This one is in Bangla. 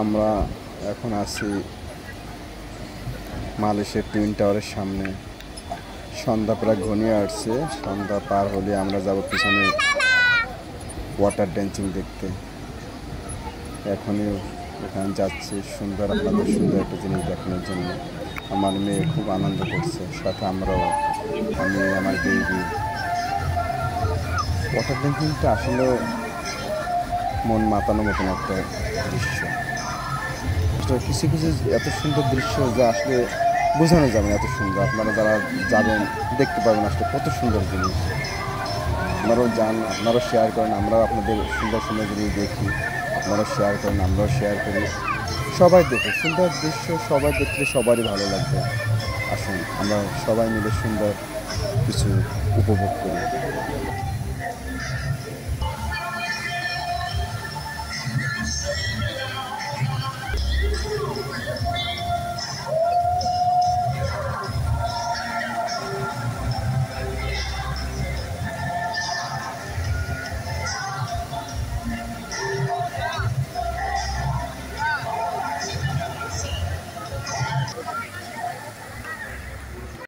আমরা এখন আছি মালয়েশিয়ার টুইন টাওয়ারের সামনে। সন্ধ্যা প্রায় ঘনিয়ে আসছে। সন্ধ্যা পার হলে আমরা যাব পিছনে ওয়াটার ড্যান্সিং দেখতে। এখনই ওখানে যাচ্ছি সুন্দর, আপনাদের সুন্দর একটা জিনিস দেখানোর জন্য। আমার মেয়ে খুব আনন্দ করছে, সাথে আমরাও, আমি আমার বেবি। ওয়াটার ড্যান্সিংটা আসলে মন মাতানোর মতন একটা দৃশ্য। কিছু কিছু এত সুন্দর দৃশ্য যা আসলে বোঝানো যাবে না, এত সুন্দর। আপনারা যারা যাবেন দেখতে পাবেন আসলে কত সুন্দর জিনিস। আপনারাও যান, আপনারাও শেয়ার করেন, আমরাও আপনাদের সুন্দর সুন্দর জিনিস দেখি। আপনারাও শেয়ার করেন, আমরাও শেয়ার করি। সবাই দেখে সুন্দর দৃশ্য, সবাই দেখলে সবারই ভালো লাগবে। আসুন আমরা সবাই মিলে সুন্দর কিছু উপভোগ করি।